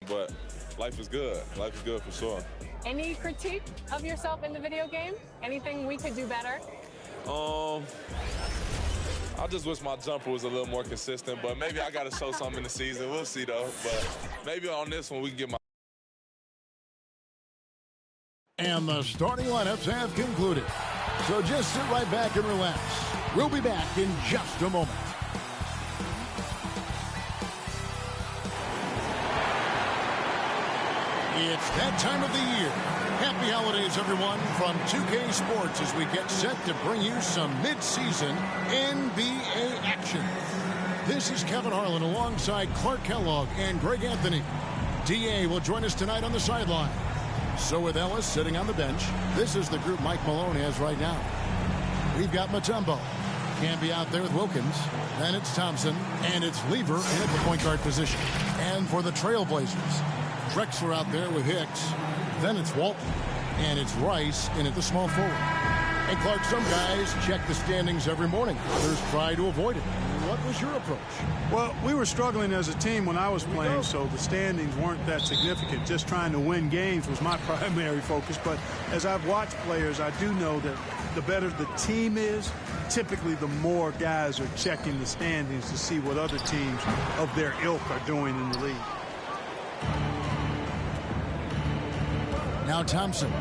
But life is good. Life is good for sure. Any critique of yourself in the video game? Anything we could do better? I just wish my jumper was a little more consistent, but maybe I got to show something in the season. We'll see, though. But maybe on this one we can get my... And the starting lineups have concluded. So just sit right back and relax. We'll be back in just a moment. It's that time of the year. Happy holidays, everyone, from 2K Sports as we get set to bring you some mid-season NBA action. This is Kevin Harlan alongside Clark Kellogg and Greg Anthony. DA will join us tonight on the sideline. So with Ellis sitting on the bench, this is the group Mike Malone has right now. We've got Mutombo. Can be out there with Wilkins. Then it's Thompson. And it's Lever in at the point guard position. And for the Trailblazers, Drexler out there with Hicks. Then it's Walton. And it's Rice in at the small forward. And Clark, some guys check the standings every morning. Others try to avoid it. What was your approach? Well, we were struggling as a team when I was playing, so the standings weren't that significant. Just trying to win games was my primary focus. But as I've watched players, I do know that the better the team is, typically the more guys are checking the standings to see what other teams of their ilk are doing in the league. Now Thompson,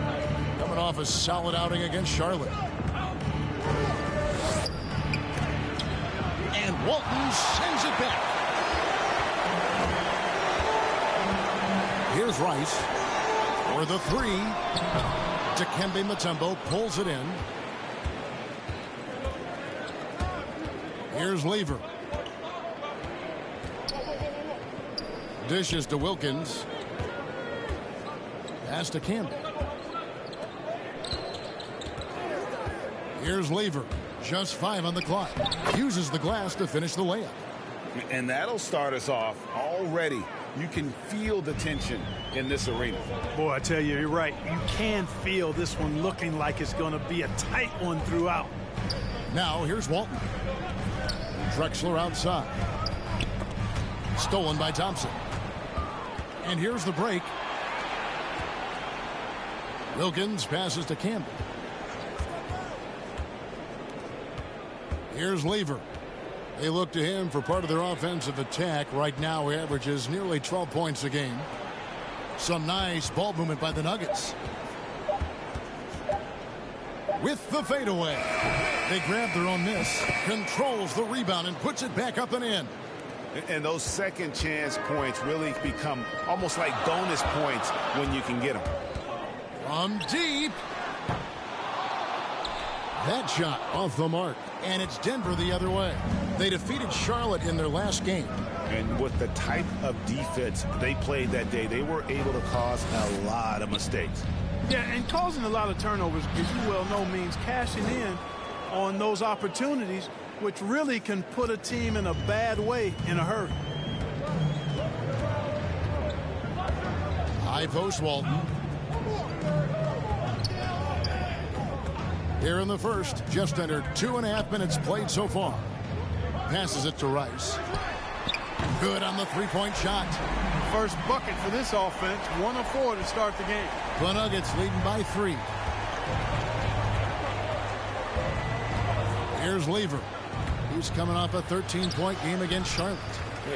coming off a solid outing against Charlotte. And Walton sends it back. Here's Rice for the three. Dikembe Mutombo pulls it in. Here's Lever. Dishes to Wilkins. Pass to Campbell. Here's Lever. Just 5 on the clock. Uses the glass to finish the layup. And that'll start us off already. You can feel the tension in this arena. Boy, I tell you, you're right. You can feel this one looking like it's going to be a tight one throughout. Now here's Walton. Drexler outside. Stolen by Thompson. And here's the break. Wilkins passes to Campbell. Here's Lever. They look to him for part of their offensive attack. Right now, he averages nearly 12 points a game. Some nice ball movement by the Nuggets. With the fadeaway. They grab their own miss, controls the rebound, and puts it back up and in. And those second chance points really become almost like bonus points when you can get them. From deep. That shot off the mark. And it's Denver the other way. They defeated Charlotte in their last game. And with the type of defense they played that day, they were able to cause a lot of mistakes. Yeah, and causing a lot of turnovers, as you well know, means cashing in on those opportunities, which really can put a team in a bad way in a hurry. High post Walton. Here in the first, just under 2.5 minutes played so far. Passes it to Rice. Good on the three-point shot. First bucket for this offense, 1 of 4 to start the game. The Nuggets leading by 3. Here's Lever. He's coming off a 13-point game against Charlotte.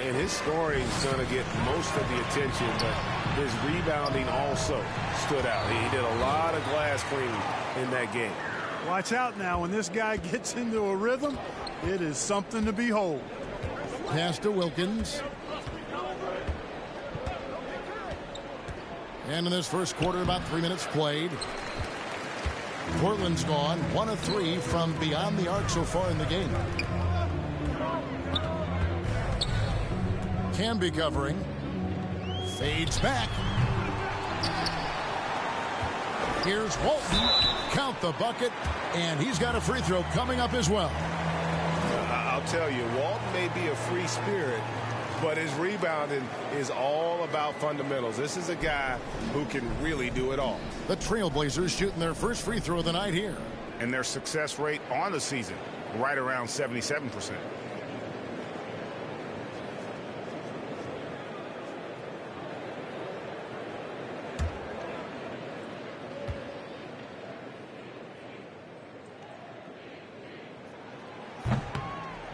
And his scoring is going to get most of the attention, but his rebounding also stood out. He did a lot of glass cleaning in that game. Watch out now. When this guy gets into a rhythm, it is something to behold. Pass to Wilkins. And in this first quarter, about 3 minutes played. Portland's gone 1 of 3 from beyond the arc so far in the game. Can be covering. Fades back. Here's Walton. Count the bucket. And he's got a free throw coming up as well. I'll tell you, Walton may be a free spirit, but his rebounding is all about fundamentals. This is a guy who can really do it all. The Trailblazers shooting their first free throw of the night here. And their success rate on the season, right around 77%.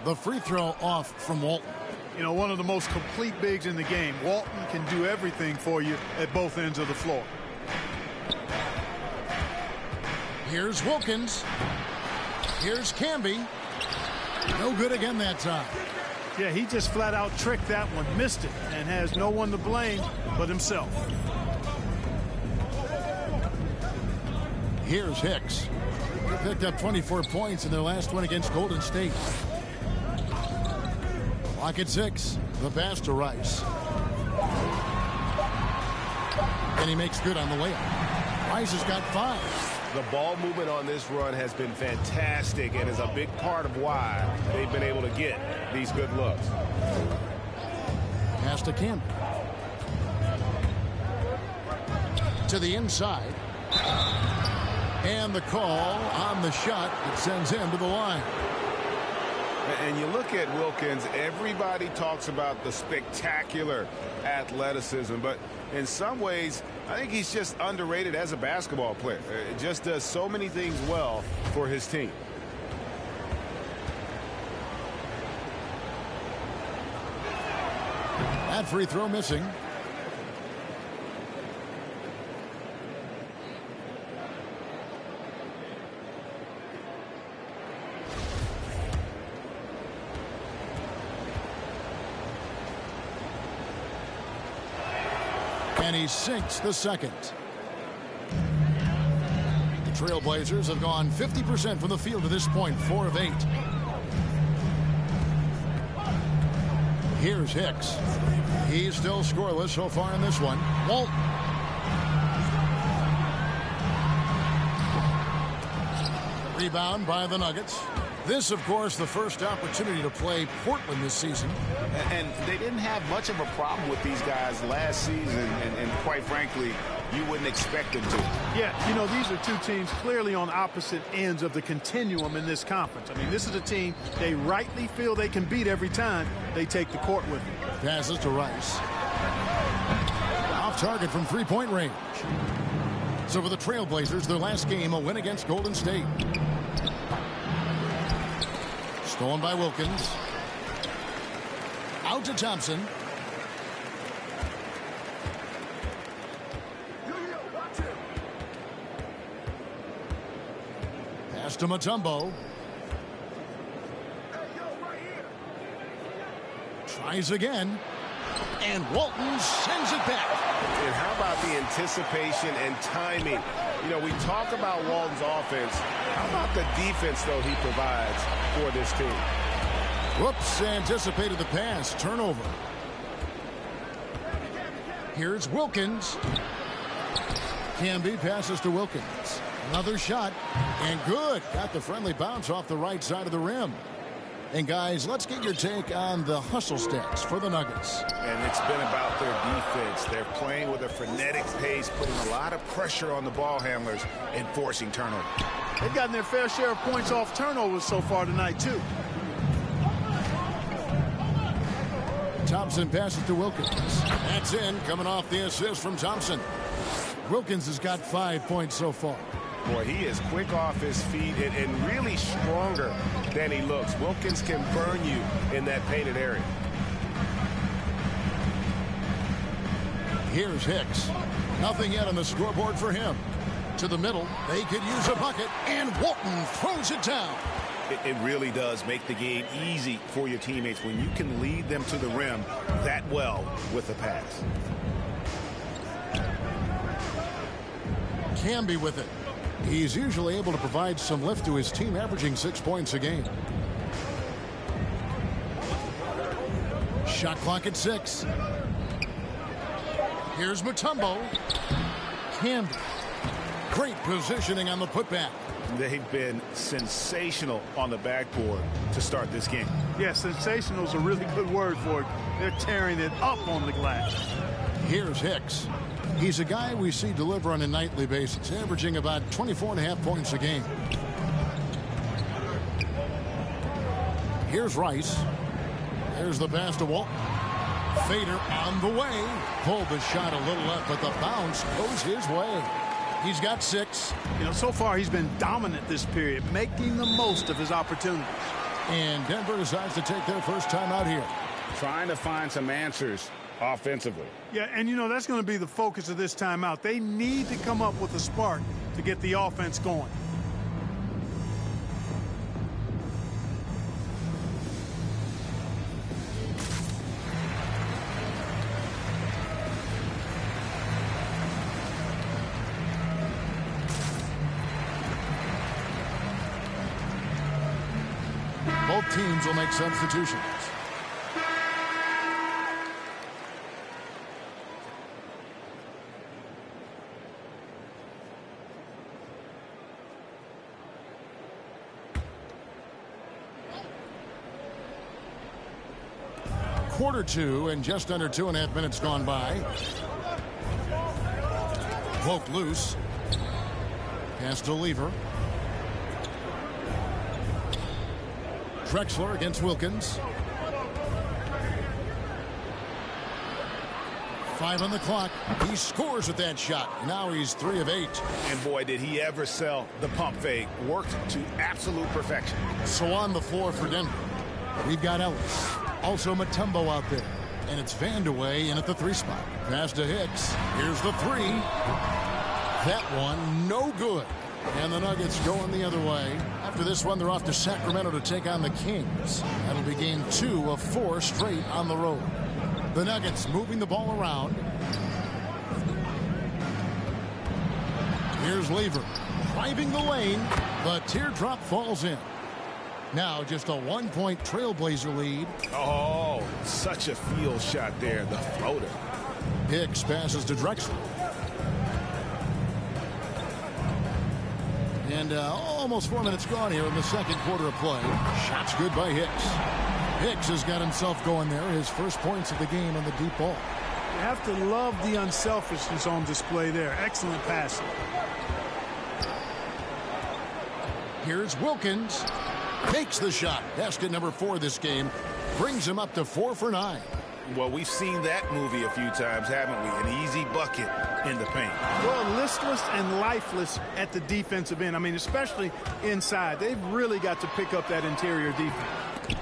The free throw off from Walton. You know, one of the most complete bigs in the game. Walton can do everything for you at both ends of the floor. Here's Wilkins. Here's Camby. No good again that time. Yeah, he just flat out tricked that one, missed it, and has no one to blame but himself. Here's Hicks. He picked up 24 points in their last one against Golden State. Clock at 6. The pass to Rice. And he makes good on the layup. Rice has got 5. The ball movement on this run has been fantastic and is a big part of why they've been able to get these good looks. Pass to Camby. To the inside. And the call on the shot that sends him to the line. And you look at Wilkins, everybody talks about the spectacular athleticism, but in some ways, I think he's just underrated as a basketball player. It just does so many things well for his team. That free throw missing. And he sinks the second. The Trailblazers have gone 50% from the field to this point, 4 of 8. Here's Hicks. He's still scoreless so far in this one. Walton. Rebound by the Nuggets. This, of course, the first opportunity to play Portland this season. And they didn't have much of a problem with these guys last season, and quite frankly, you wouldn't expect them to. Yeah, you know, these are two teams clearly on opposite ends of the continuum in this conference. I mean, this is a team they rightly feel they can beat every time they take the court with them. Passes to Rice. Off target from three-point range. So for the Trailblazers, their last game, a win against Golden State. Stolen by Wilkins. Out to Thompson. Pass to Mutombo. Tries again. And Walton sends it back. And how about the anticipation and timing? You know, we talk about Walton's offense. How about the defense, though, he provides for this team? Whoops, anticipated the pass. Turnover. Here's Wilkins. Camby passes to Wilkins. Another shot. And good. Got the friendly bounce off the right side of the rim. And, guys, let's get your take on the hustle stats for the Nuggets. And it's been about their defense. They're playing with a frenetic pace, putting a lot of pressure on the ball handlers and forcing turnovers. They've gotten their fair share of points off turnovers so far tonight, too. Thompson passes to Wilkins. That's in, coming off the assist from Thompson. Wilkins has got 5 points so far. Boy, he is quick off his feet and really stronger than he looks. Wilkins can burn you in that painted area. Here's Hicks. Nothing yet on the scoreboard for him. To the middle. They could use a bucket. And Walton throws it down. It really does make the game easy for your teammates when you can lead them to the rim that well with the pass. Camby with it. He's usually able to provide some lift to his team, averaging 6 points a game. Shot clock at 6. Here's Mutombo. Camby. Great positioning on the putback. They've been sensational on the backboard to start this game. Yeah, sensational is a really good word for it. They're tearing it up on the glass. Here's Hicks. He's a guy we see deliver on a nightly basis, averaging about 24.5 points a game. Here's Rice. There's the pass to Walton. Fader on the way. Pulled the shot a little up, but the bounce goes his way. He's got 6. You know, so far he's been dominant this period, making the most of his opportunities. And Denver decides to take their first time out here. Trying to find some answers offensively. Yeah, and you know, that's going to be the focus of this timeout. They need to come up with a spark to get the offense going. Both teams will make substitutions. Quarter two and just under 2.5 minutes gone by. Poke loose. Pass to Lever. Drexler against Wilkins. 5 on the clock. He scores with that shot. Now he's 3 of 8. And boy, did he ever sell the pump fake. Worked to absolute perfection. So on the floor for Denver, we've got Ellis. Also Mutombo out there. And it's Vandeweghe in at the 3 spot. Pass to Hicks. Here's the 3. That one no good. And the Nuggets going the other way. After this one, they're off to Sacramento to take on the Kings. That'll be game 2 of 4 straight on the road. The Nuggets moving the ball around. Here's Lever driving the lane. The teardrop falls in. Now just a 1-point Trailblazer lead. Oh, such a field shot there. The floater. Hicks passes to Drexler. And almost 4 minutes gone here in the second quarter of play. Shots good by Hicks. Hicks has got himself going there. His first points of the game on the deep ball. You have to love the unselfishness on display there. Excellent passing. Here's Wilkins. Takes the shot. Basket number 4 this game. Brings him up to 4 for 9. Well, we've seen that movie a few times, haven't we? An easy bucket in the paint. Well, listless and lifeless at the defensive end. I mean, especially inside. They've really got to pick up that interior defense.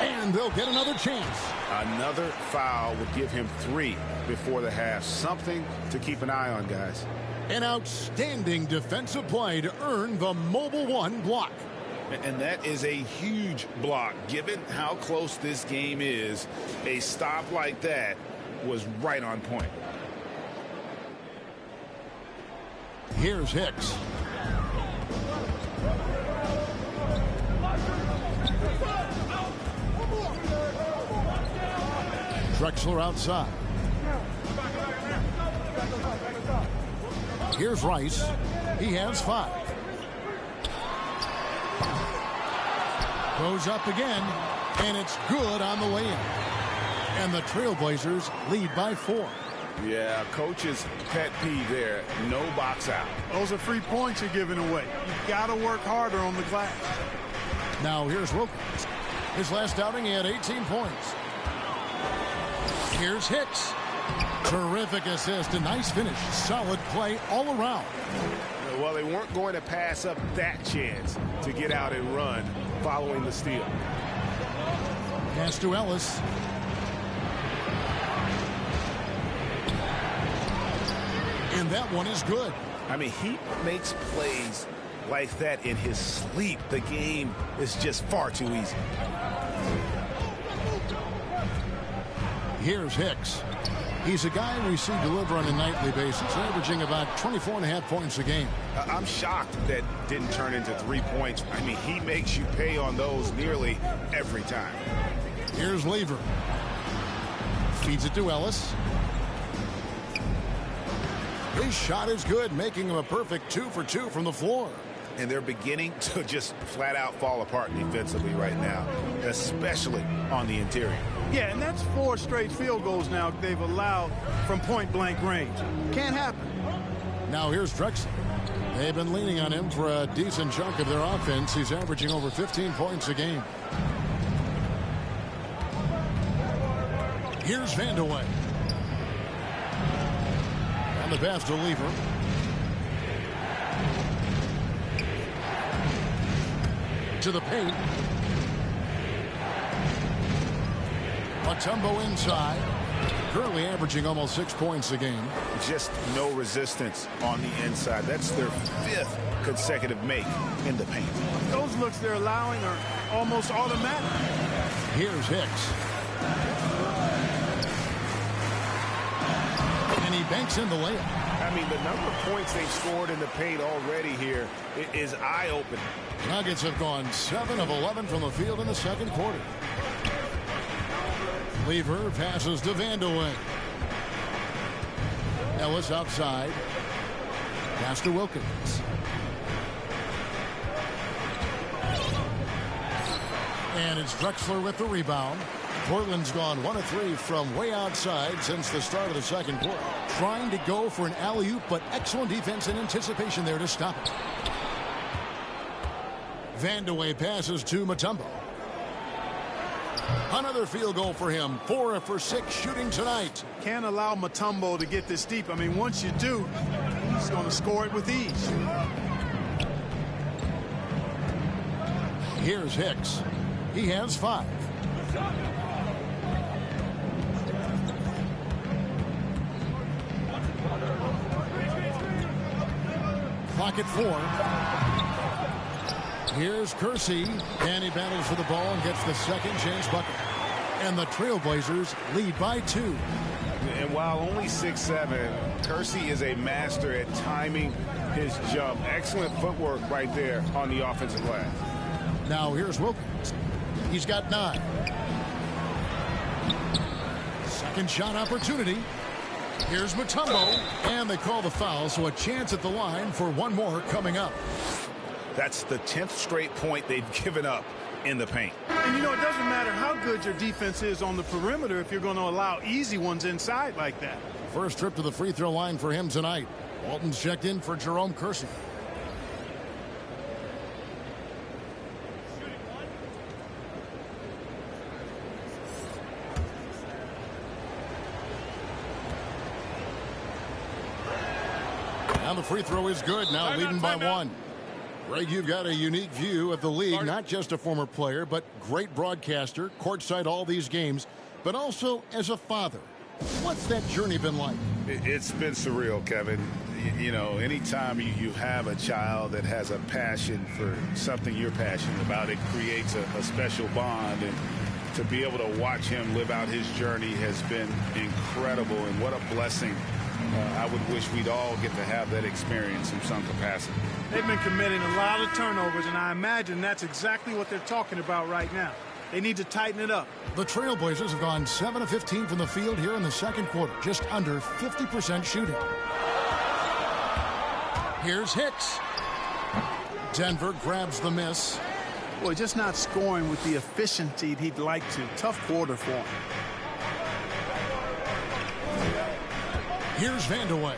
And they'll get another chance. Another foul would give him 3 before the half. Something to keep an eye on, guys. An outstanding defensive play to earn the Mobile One block. And that is a huge block. Given how close this game is, a stop like that was right on point. Here's Hicks. Drexler outside. Here's Rice. He has 5. Goes up again, and it's good on the way in. And the Trailblazers lead by 4. Yeah, coach's pet peeve there. No box out. Those are free points you're giving away. You've got to work harder on the glass. Now here's Wilkins. His last outing, he had 18 points. Here's Hicks. Terrific assist, a nice finish. Solid play all around. Well, they weren't going to pass up that chance to get out and run following the steal. Pass to Ellis. And that one is good. I mean, he makes plays like that in his sleep. The game is just far too easy. Here's Hicks. He's a guy we see deliver on a nightly basis, averaging about 24.5 points a game. I'm shocked that didn't turn into 3 points. I mean, he makes you pay on those nearly every time. Here's Lever. Feeds it to Ellis. His shot is good, making him a perfect 2 for 2 from the floor. And they're beginning to just flat out fall apart defensively right now, especially on the interior. Yeah, and that's 4 straight field goals now they've allowed from point-blank range. Can't happen. Now here's Drexler. They've been leaning on him for a decent chunk of their offense. He's averaging over 15 points a game. Here's Vandeweghe. And the pass to Lever. To the paint. Mutombo inside. Currently averaging almost 6 points a game. Just no resistance on the inside. That's their 5th consecutive make in the paint. Those looks they're allowing are almost automatic. Here's Hicks. And he banks in the layup. I mean, the number of points they've scored in the paint already here is eye-opening. Nuggets have gone 7 of 11 from the field in the second quarter. Lever passes to Vandeweghe. Ellis outside. Pass to Wilkins. And it's Drexler with the rebound. Portland's gone 1 of 3 from way outside since the start of the second quarter. Trying to go for an alley-oop, but excellent defense and anticipation there to stop it. Vandeweghe passes to Mutombo. Another field goal for him. 4 for 6 shooting tonight. Can't allow Mutombo to get this deep. I mean, once you do, he's going to score it with ease. Here's Hicks. He has 5. Clock at 4. Here's Kersey, and he battles for the ball and gets the second chance bucket. And the Trailblazers lead by 2. And while only 6'7", Kersey is a master at timing his jump. Excellent footwork right there on the offensive glass. Now here's Wilkins. He's got 9. Second shot opportunity. Here's Mutombo, and they call the foul, so a chance at the line for one more coming up. That's the 10th straight point they've given up in the paint. And, you know, it doesn't matter how good your defense is on the perimeter if you're going to allow easy ones inside like that. First trip to the free throw line for him tonight. Walton's checked in for Jerome Kersey. Now the free throw is good. Now leading by 1. Greg, you've got a unique view of the league, not just a former player, but great broadcaster, courtside all these games, but also as a father. What's that journey been like? It's been surreal, Kevin. You know, anytime you have a child that has a passion for something you're passionate about, it creates a special bond. And to be able to watch him live out his journey has been incredible. And what a blessing. I would wish we'd all get to have that experience in some capacity. They've been committing a lot of turnovers, and I imagine that's exactly what they're talking about right now. They need to tighten it up. The Trailblazers have gone 7 of 15 from the field here in the second quarter, just under 50% shooting. Here's Hicks. Denver grabs the miss. Boy, just not scoring with the efficiency he'd like to. Tough quarter for him. Here's Vandeweghe.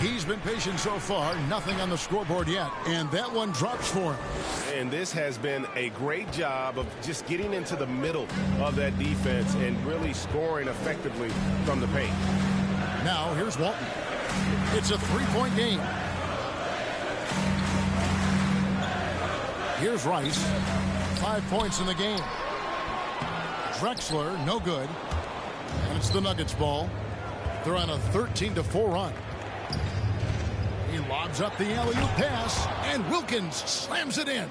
He's been patient so far, nothing on the scoreboard yet, and that one drops for him. And this has been a great job of just getting into the middle of that defense and really scoring effectively from the paint. Now here's Walton. It's a 3-point game. Here's Rice. 5 points in the game. Drexler, no good. And it's the Nuggets ball. They're on a 13-4 run. He lobs up the alley-oop pass, and Wilkins slams it in.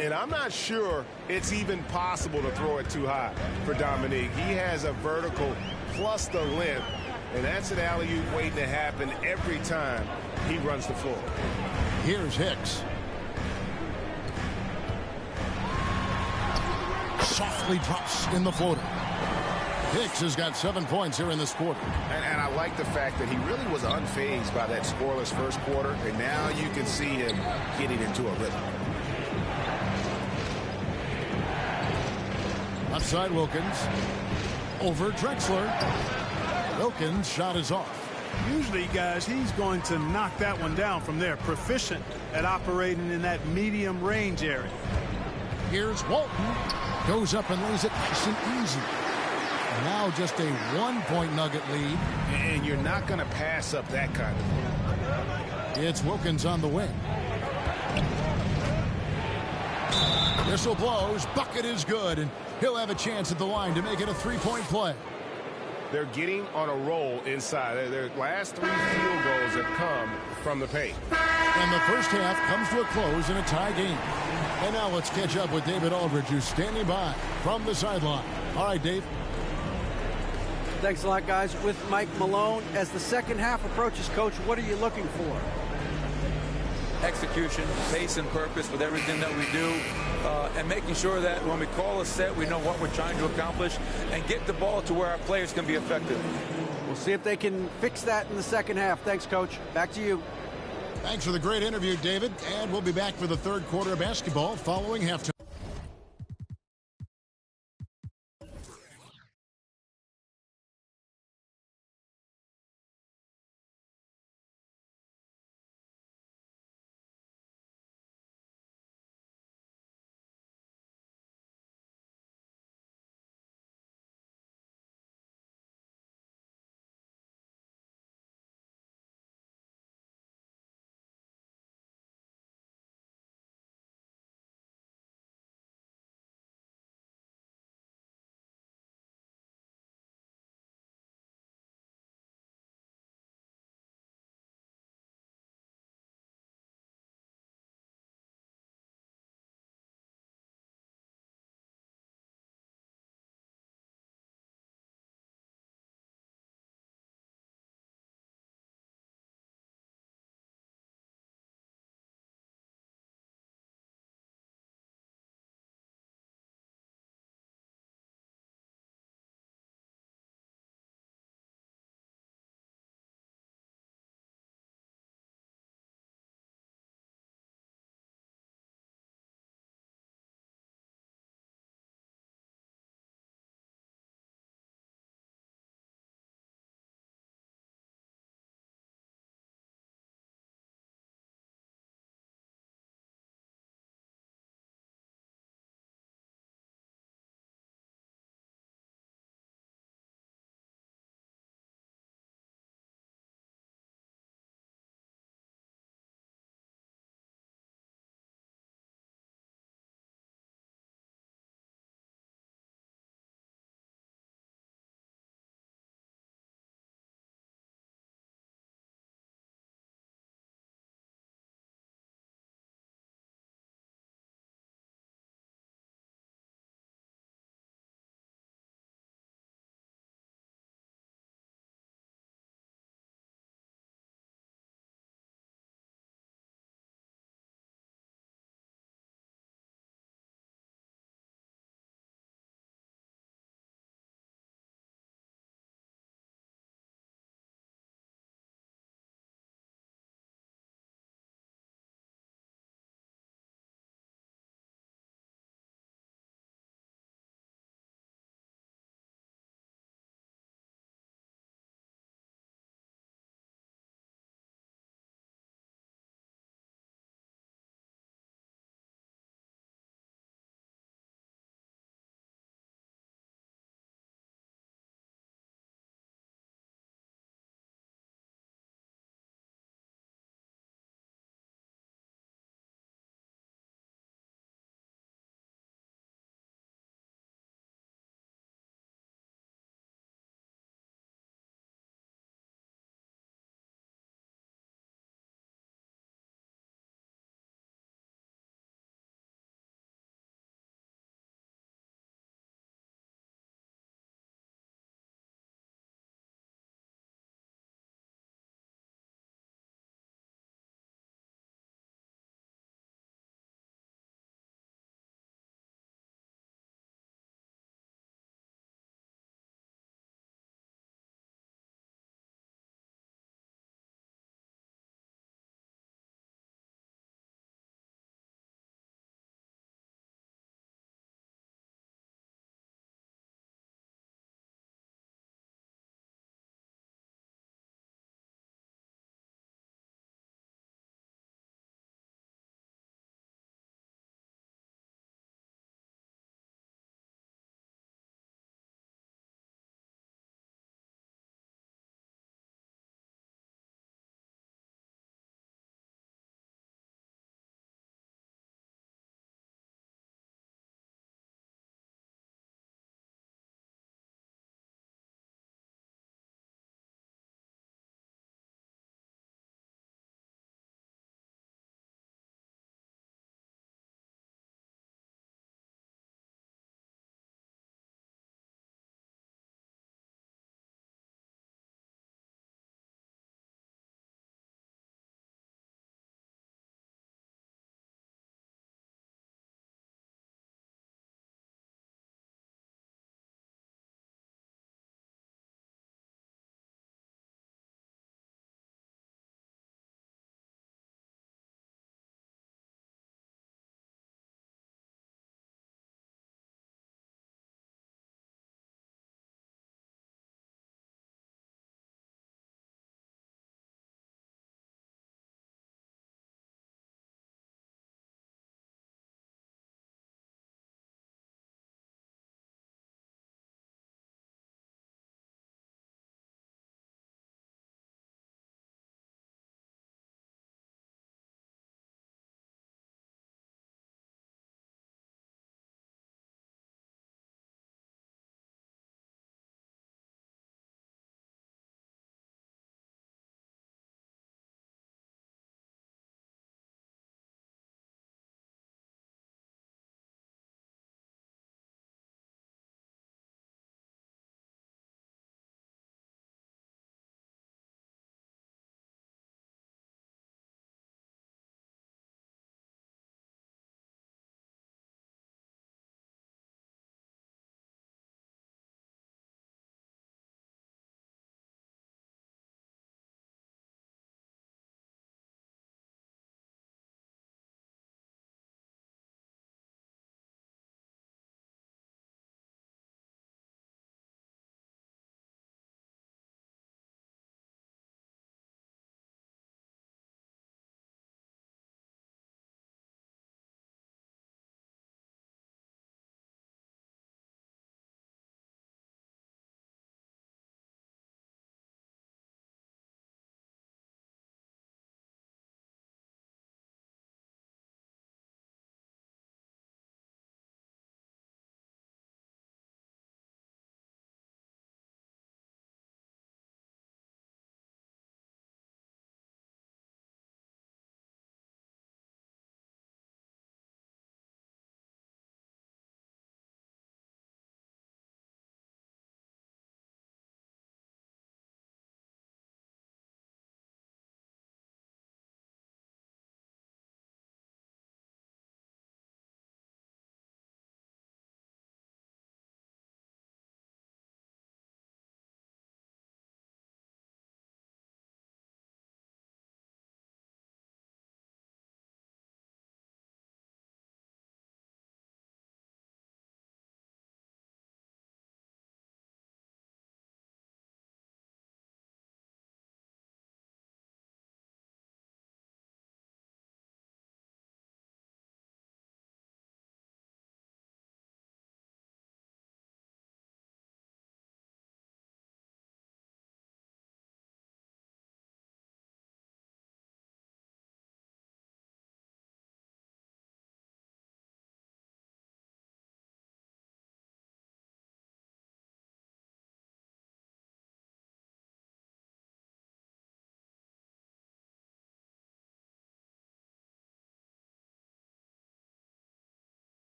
And I'm not sure it's even possible to throw it too high for Dominique. He has a vertical plus the length, and that's an alley-oop waiting to happen every time he runs the floor. Here's Hicks. Softly drops in the floater. Hicks has got 7 points here in this quarter. And I like the fact that he really was unfazed by that scoreless first quarter, and now you can see him getting into a rhythm. Outside Wilkins. Over Drexler. Wilkins' shot is off. Usually, guys, he's going to knock that one down from there. Proficient at operating in that medium range area. Here's Walton. Goes up and lays it nice and easy. Now just a 1-point Nugget lead. And you're not going to pass up that kind of thing. It's Wilkins on the wing. Whistle blows. Bucket is good. And He'll have a chance at the line to make it a three-point play. They're getting on a roll inside. Their last 3 field goals have come from the paint. And the first half comes to a close in a tie game. And now let's catch up with David Aldridge, who's standing by from the sideline. All right, Dave. Thanks a lot, guys. With Mike Malone, as the second half approaches, Coach, what are you looking for? Execution, pace and purpose with everything that we do, and making sure that when we call a set, we know what we're trying to accomplish and get the ball to where our players can be effective. We'll see if they can fix that in the second half. Thanks, Coach. Back to you. Thanks for the great interview, David. And we'll be back for the third quarter of basketball following halftime.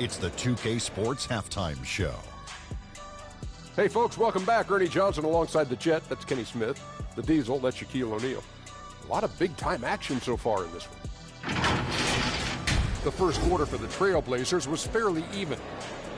It's the 2K Sports Halftime Show. Hey, folks, welcome back. Ernie Johnson alongside the Jet. That's Kenny Smith. The Diesel, that's Shaquille O'Neal. A lot of big-time action so far in this one. The first quarter for the Trailblazers was fairly even.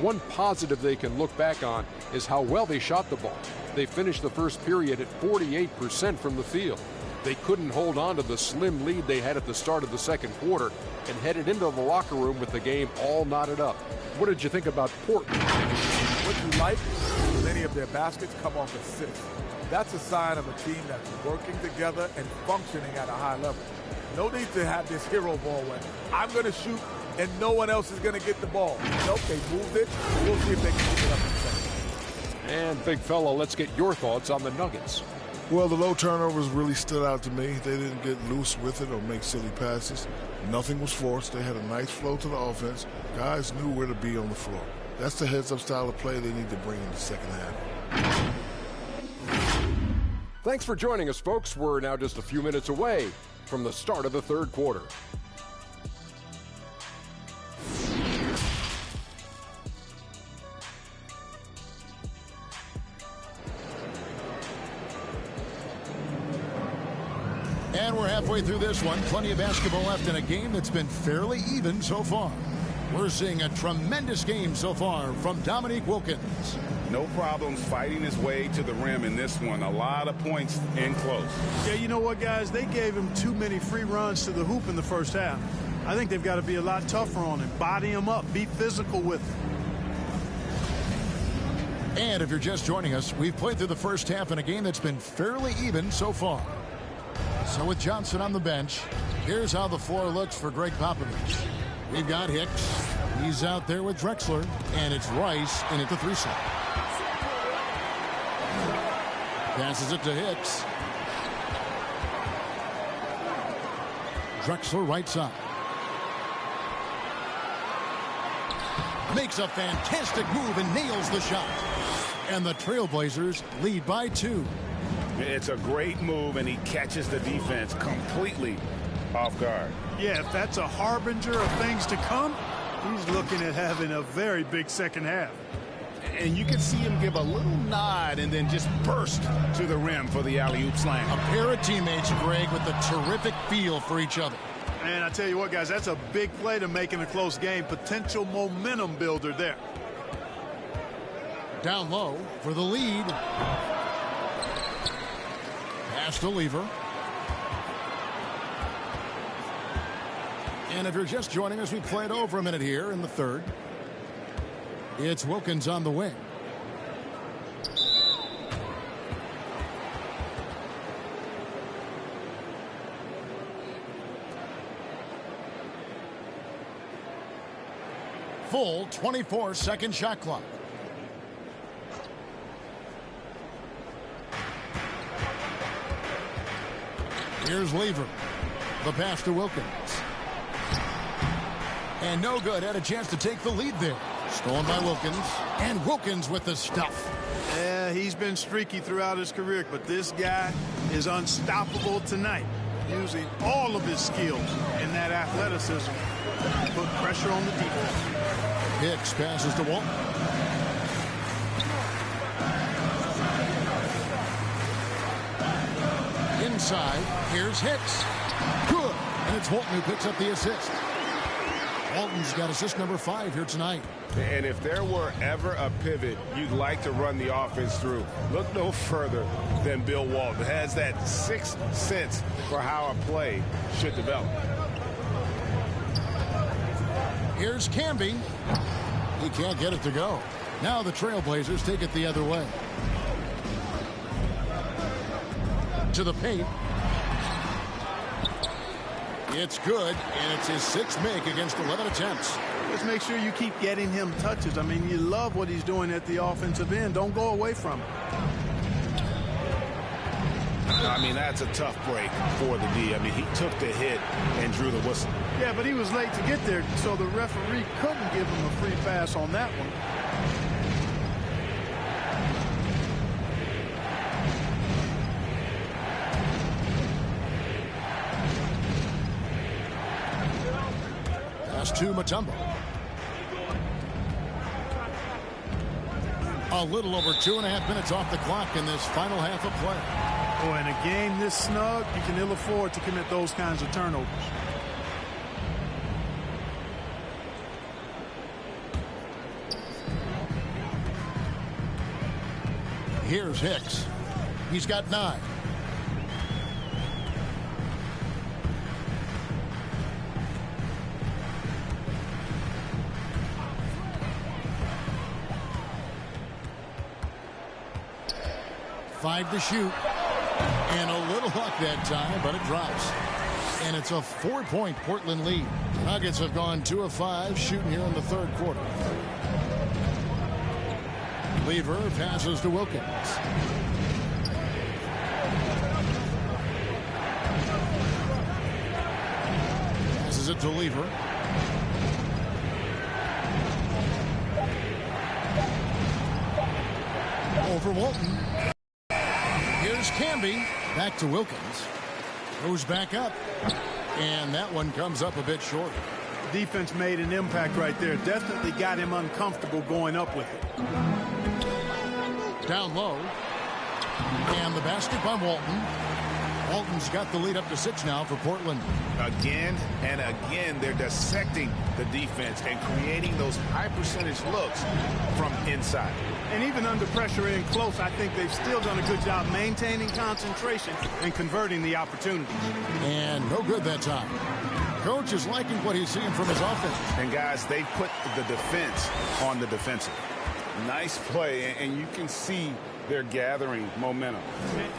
One positive they can look back on is how well they shot the ball. They finished the first period at 48% from the field. They couldn't hold on to the slim lead they had at the start of the second quarter and headed into the locker room with the game all knotted up. What did you think about Portland? What you like is many of their baskets come off assists. That's a sign of a team that's working together and functioning at a high level. No need to have this hero ball where I'm going to shoot and no one else is going to get the ball. Nope, they moved it. We'll see if they can keep it up in a second. And big fella, let's get your thoughts on the Nuggets. Well, the low turnovers really stood out to me. They didn't get loose with it or make silly passes. Nothing was forced. They had a nice flow to the offense. Guys knew where to be on the floor. That's the heads-up style of play they need to bring in the second half. Thanks for joining us, folks. We're now just a few minutes away from the start of the third quarter. And we're halfway through this one. Plenty of basketball left in a game that's been fairly even so far. We're seeing a tremendous game so far from Dominique Wilkins. No problems fighting his way to the rim in this one. A lot of points in close. Yeah, you know what, guys? They gave him too many free runs to the hoop in the first half. I think they've got to be a lot tougher on him. Body him up. Be physical with him. And if you're just joining us, we've played through the first half in a game that's been fairly even so far. So with Johnson on the bench, here's how the floor looks for Greg Popovich. We've got Hicks. He's out there with Drexler. And it's Rice in at the 3 slot. Passes it to Hicks. Drexler right side. Makes a fantastic move and nails the shot. And the Trailblazers lead by 2. It's a great move, and he catches the defense completely off guard. Yeah, if that's a harbinger of things to come, he's looking at having a very big second half. And you can see him give a little nod and then just burst to the rim for the alley-oop slam. A pair of teammates, Greg, with a terrific feel for each other. And I tell you what, guys, that's a big play to make in a close game. Potential momentum builder there. Down low for the lead. Pass to Lever. And if you're just joining us, we played over a minute here in the third. It's Wilkins on the wing. Full 24-second shot clock. Here's Lever. The pass to Wilkins. And no good. Had a chance to take the lead there. Stolen by Wilkins. And Wilkins with the stuff. Yeah, he's been streaky throughout his career, but this guy is unstoppable tonight. Using all of his skills and that athleticism to put pressure on the defense. Hicks passes to Walton. Inside, here's Hicks. Good. And it's Walton who picks up the assist. Walton's got assist number 5 here tonight. And if there were ever a pivot you'd like to run the offense through, look no further than Bill Walton. Has that sixth sense for how a play should develop. Here's Camby. He can't get it to go. Now the Trailblazers take it the other way. To the paint. It's good, and it's his 6th make against 11 attempts. Just make sure you keep getting him touches. I mean, you love what he's doing at the offensive end. Don't go away from it. I mean, that's a tough break for the D. I mean, he took the hit and drew the whistle. Yeah, but he was late to get there, so the referee couldn't give him a free pass on that one. To Mutombo. A little over 2.5 minutes off the clock in this final half of play. Oh, in a game this snug, you can ill afford to commit those kinds of turnovers. Here's Hicks. He's got 9. Five to shoot. And a little luck that time, but it drops. And it's a 4-point Portland lead. The Nuggets have gone 2 of 5 shooting here in the third quarter. Lever passes to Wilkins. Passes it to Lever. Over Walton. Here's Camby. Back to Wilkins. Goes back up. And that one comes up a bit short. Defense made an impact right there. Definitely got him uncomfortable going up with it. Down low. And the basket by Walton. Walton's got the lead up to 6 now for Portland. Again and again, they're dissecting the defense and creating those high percentage looks from inside. And even under pressure in close, I think they've still done a good job maintaining concentration and converting the opportunities. And no good that time. Coach is liking what he's seeing from his offense. And guys, they put the defense on the defensive. Nice play, and you can see they're gathering momentum.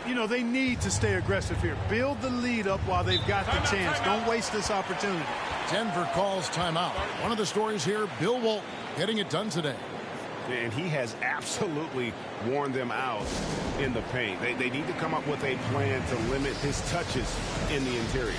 You know, they need to stay aggressive here. Build the lead up while they've got the chance. Don't waste this opportunity. Denver calls timeout. One of the stories here, Bill Walton getting it done today. And he has absolutely worn them out in the paint. They need to come up with a plan to limit his touches in the interior.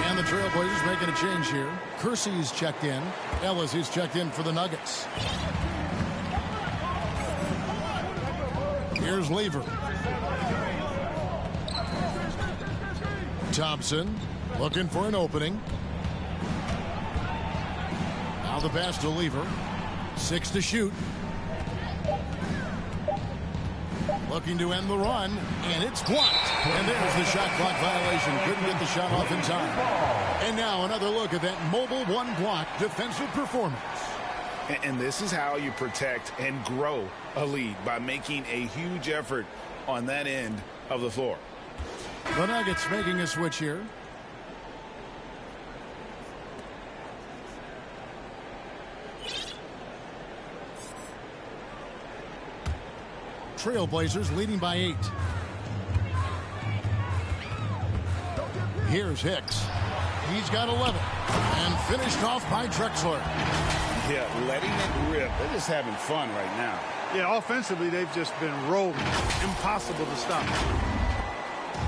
And the Trailblazers making a change here. Kersey's checked in. Ellis is checked in for the Nuggets. Here's Lever. Thompson looking for an opening. Now the pass to Lever. 6 to shoot. Looking to end the run, and it's blocked. And there's the shot clock violation. Couldn't get the shot off in time. And now another look at that mobile one-block defensive performance. And this is how you protect and grow a lead, by making a huge effort on that end of the floor. The Nuggets making a switch here. Trailblazers leading by 8. Here's Hicks. He's got 11. And finished off by Drexler. Yeah, letting it rip. They're just having fun right now. Yeah, offensively, they've just been rolling. Impossible to stop.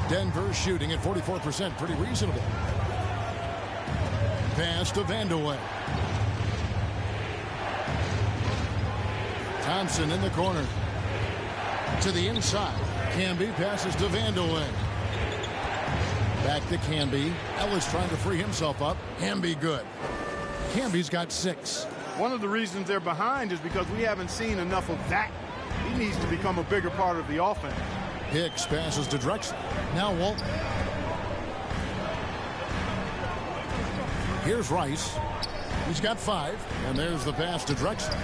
Denver shooting at 44%. Pretty reasonable. Pass to Vandeweghe. Thompson in the corner. To the inside. Camby passes to Vandeweghe. Back to Camby. Ellis trying to free himself up. Camby good. Camby's got 6. One of the reasons they're behind is because we haven't seen enough of that. He needs to become a bigger part of the offense. Hicks passes to Drexler. Now Walton. Here's Rice. He's got 5. And there's the pass to Drexler.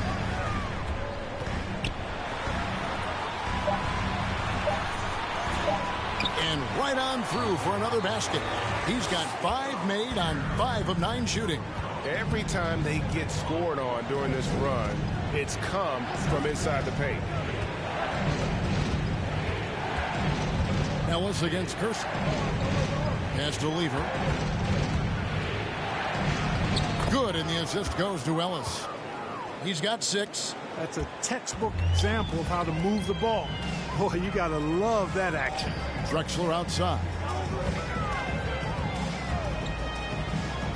And right on through for another basket. He's got 5 made on 5 of 9 shooting. Every time they get scored on during this run, it's come from inside the paint. Ellis against Kersey. Pass to Lever. Good, and the assist goes to Ellis. He's got 6. That's a textbook example of how to move the ball. Boy, you got to love that action. Drexler outside.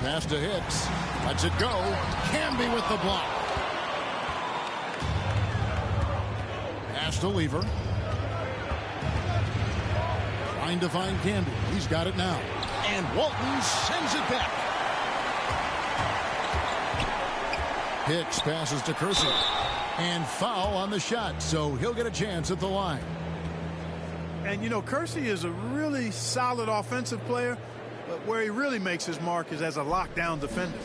Pass to Hicks. Lets it go. Camby with the block. Pass to Lever. Trying to find Candy. He's got it now. And Walton sends it back. Hicks passes to Kersey. And foul on the shot, so he'll get a chance at the line. And, you know, Kersey is a really solid offensive player, but where he really makes his mark is as a lockdown defender.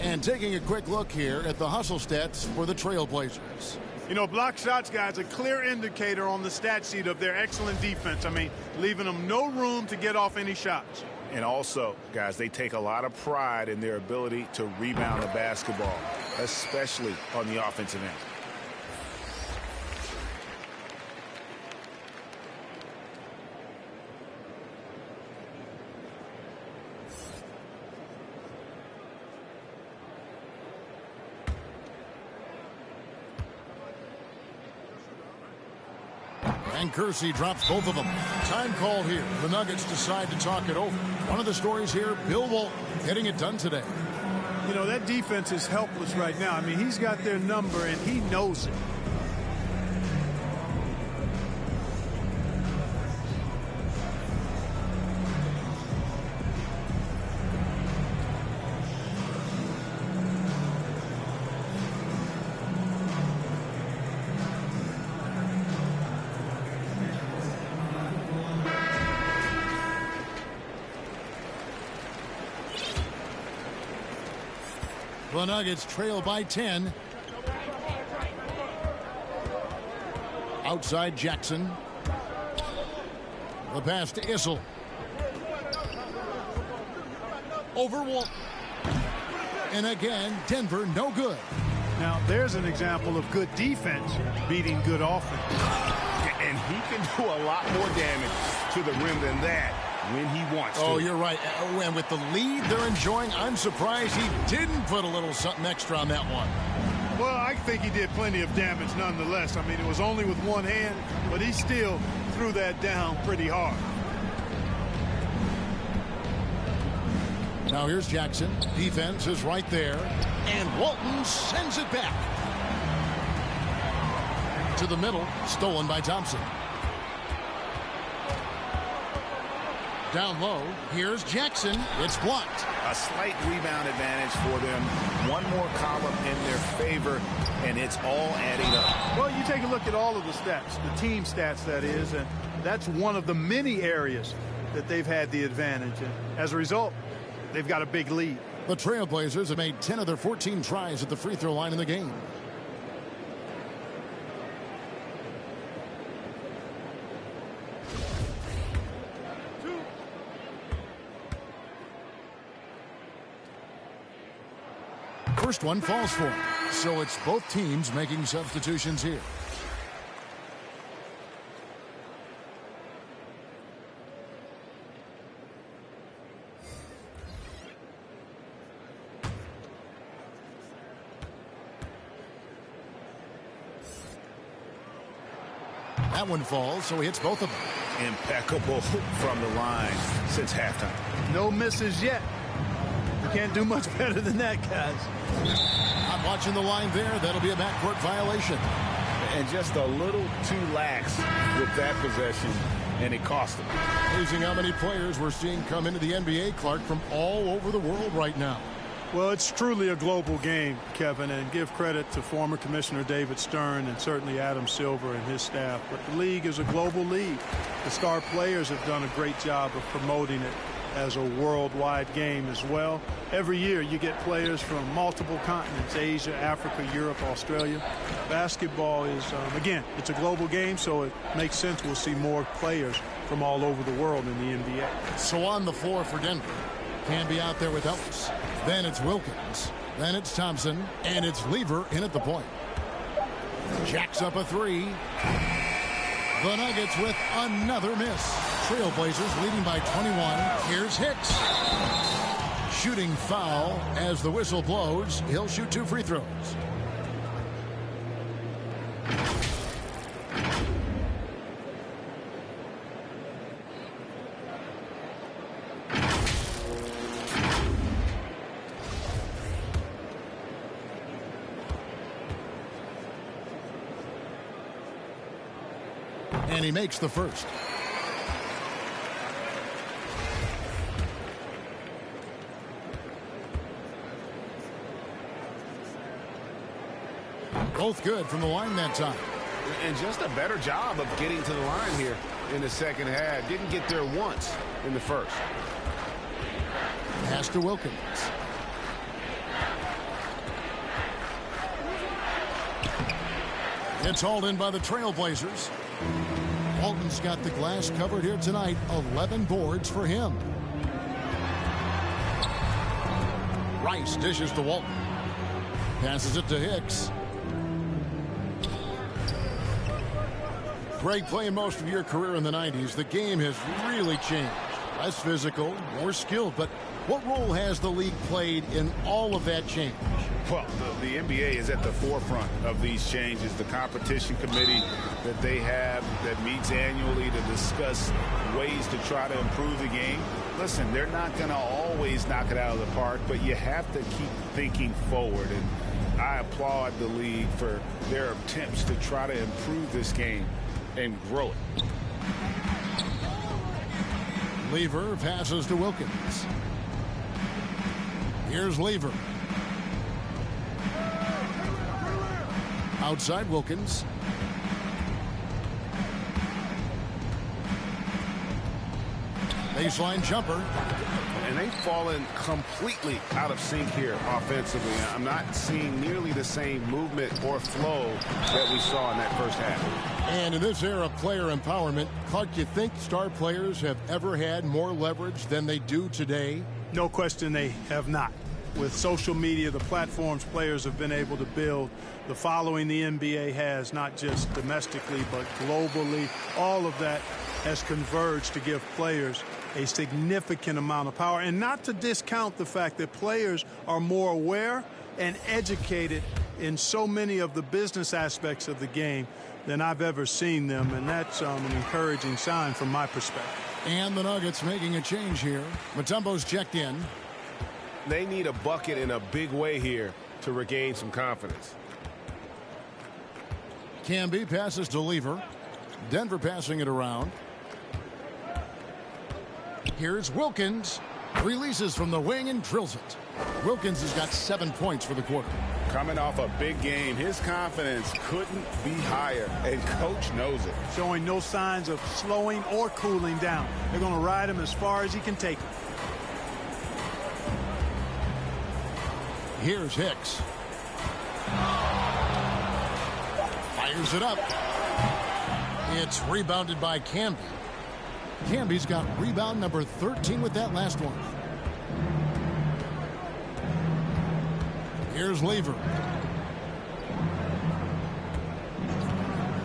And taking a quick look here at the hustle stats for the Trailblazers. You know, block shots, guys, a clear indicator on the stat sheet of their excellent defense. I mean, leaving them no room to get off any shots. And also, guys, they take a lot of pride in their ability to rebound the basketball, especially on the offensive end. And Kersey drops both of them. Time call here. The Nuggets decide to talk it over. One of the stories here, Bill Walton getting it done today. You know, that defense is helpless right now. I mean, he's got their number, and he knows it. The Nuggets trail by 10. Outside Jackson. The pass to Issel. Over Walton. And again, Denver no good. Now, there's an example of good defense beating good offense. And he can do a lot more damage to the rim than that when he wants to. Oh, you're right. And with the lead they're enjoying, I'm surprised he didn't put a little something extra on that one. Well, I think he did plenty of damage nonetheless. I mean, it was only with one hand, but he still threw that down pretty hard. Now here's Jackson. Defense is right there. And Walton sends it back. To the middle. Stolen by Thompson. Down low. Here's Jackson. It's blocked. A slight rebound advantage for them. One more column in their favor, and it's all adding up. Well, you take a look at all of the stats, the team stats, that is, and that's one of the many areas that they've had the advantage. And as a result, they've got a big lead. The Trailblazers have made 10 of their 14 tries at the free throw line in the game. First one falls for him. So it's both teams making substitutions here. That one falls, so he hits both of them. Impeccable from the line since halftime. No misses yet. You can't do much better than that, guys. I'm watching the line there. That'll be a backcourt violation. And just a little too lax with that possession, and it cost them. Amazing how many players we're seeing come into the NBA, Clark, from all over the world right now. Well, it's truly a global game, Kevin, and give credit to former Commissioner David Stern and certainly Adam Silver and his staff. But the league is a global league. The star players have done a great job of promoting it as a worldwide game as well. Every year you get players from multiple continents, Asia, Africa, Europe, Australia. Basketball is, again, it's a global game, so it makes sense we'll see more players from all over the world in the NBA. So on the floor for Denver, can be out there with Ellis. Then it's Wilkins. Then it's Thompson. And it's Lever in at the point. Jacks up a three. The Nuggets with another miss. Trailblazers leading by 21. Here's Hicks. Shooting foul as the whistle blows. He'll shoot 2 free throws. And he makes the first. Both good from the line that time. And just a better job of getting to the line here in the second half. Didn't get there once in the first. Pass to Wilkins. It's hauled in by the Trailblazers. Walton's got the glass covered here tonight. 11 boards for him. Rice dishes to Walton. Passes it to Hicks. Greg, playing most of your career in the 90s, the game has really changed. Less physical, more skilled, but what role has the league played in all of that change? Well, the NBA is at the forefront of these changes. The competition committee that they have that meets annually to discuss ways to try to improve the game. Listen, they're not going to always knock it out of the park, but you have to keep thinking forward. And I applaud the league for their attempts to try to improve this game and grow it. Lever passes to Wilkins. Here's Lever. Outside Wilkins. Baseline jumper. And they've fallen completely out of sync here offensively. I'm not seeing nearly the same movement or flow that we saw in that first half. And in this era of player empowerment, Clark, you think star players have ever had more leverage than they do today? No question they have not. With social media, the platforms players have been able to build, the following the NBA has, not just domestically, but globally, all of that has converged to give players a significant amount of power. And not to discount the fact that players are more aware and educated in so many of the business aspects of the game than I've ever seen them. And that's an encouraging sign from my perspective. And the Nuggets making a change here. Mutombo's checked in. They need a bucket in a big way here to regain some confidence. Camby passes to Lever. Denver passing it around. Here's Wilkins. Releases from the wing and drills it. Wilkins has got 7 points for the quarter. Coming off a big game, his confidence couldn't be higher, and coach knows it. Showing no signs of slowing or cooling down. They're going to ride him as far as he can take him. Here's Hicks. Fires it up. It's rebounded by Camby. Camby's got rebound number 13 with that last one. Here's Lever.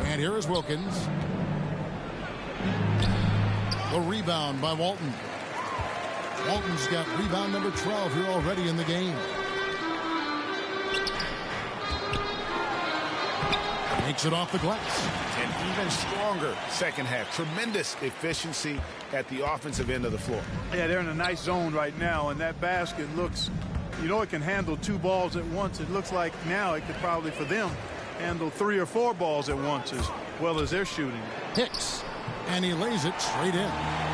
And here is Wilkins. The rebound by Walton. Walton's got rebound number 12 here already in the game. Makes it off the glass. An even stronger second half. Tremendous efficiency at the offensive end of the floor. Yeah, they're in a nice zone right now, and that basket looks, you know, it can handle 2 balls at once. It looks like now it could probably, for them, handle 3 or 4 balls at once as well as they're shooting. Hicks, and he lays it straight in.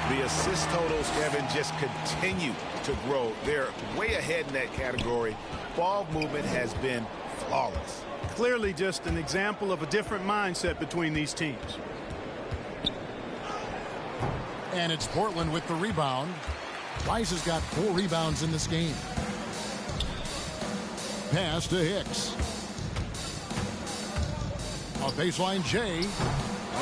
The assist totals, Kevin, just continue to grow. They're way ahead in that category. Ball movement has been flawless. Clearly just an example of a different mindset between these teams. And it's Portland with the rebound. Rice has got 4 rebounds in this game. Pass to Hicks. A baseline J.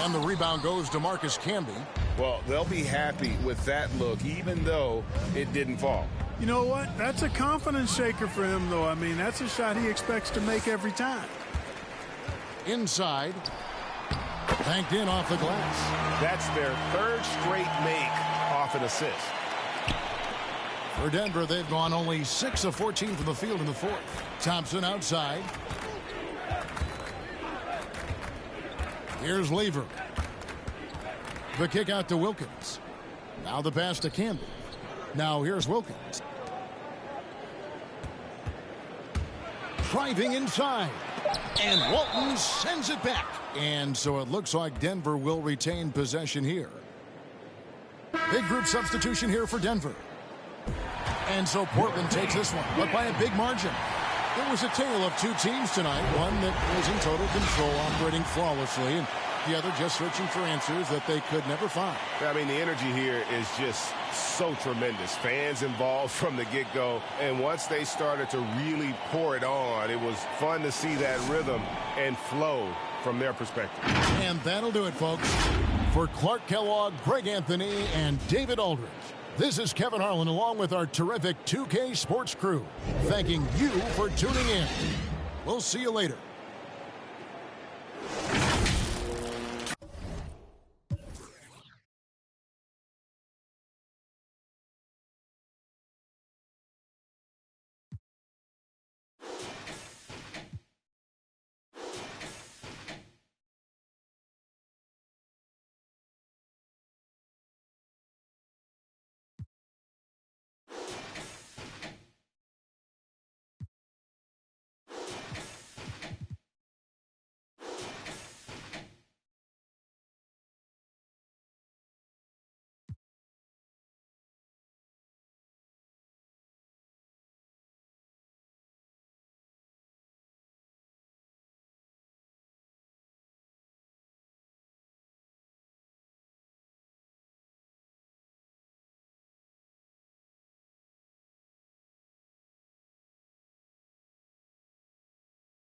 And the rebound goes to Marcus Camby. Well, they'll be happy with that look, even though it didn't fall. You know what? That's a confidence shaker for him, though. I mean, that's a shot he expects to make every time. Inside. Banked in off the glass. That's their 3rd straight make off an assist. For Denver, they've gone only 6 of 14 from the field in the 4th. Thompson outside. Here's Lever. The kick out to Wilkins. Now the pass to Camby. Now here's Wilkins. Driving inside. And Walton sends it back. And so it looks like Denver will retain possession here. Big group substitution here for Denver. And so Portland takes this one, but by a big margin. It was a tale of two teams tonight, one that was in total control, operating flawlessly, and the other just searching for answers that they could never find. I mean, the energy here is just so tremendous. Fans involved from the get-go, and once they started to really pour it on, it was fun to see that rhythm and flow from their perspective. And that'll do it, folks. For Clark Kellogg, Greg Anthony, and David Aldridge, this is Kevin Harlan along with our terrific 2K Sports crew, thanking you for tuning in. We'll see you later.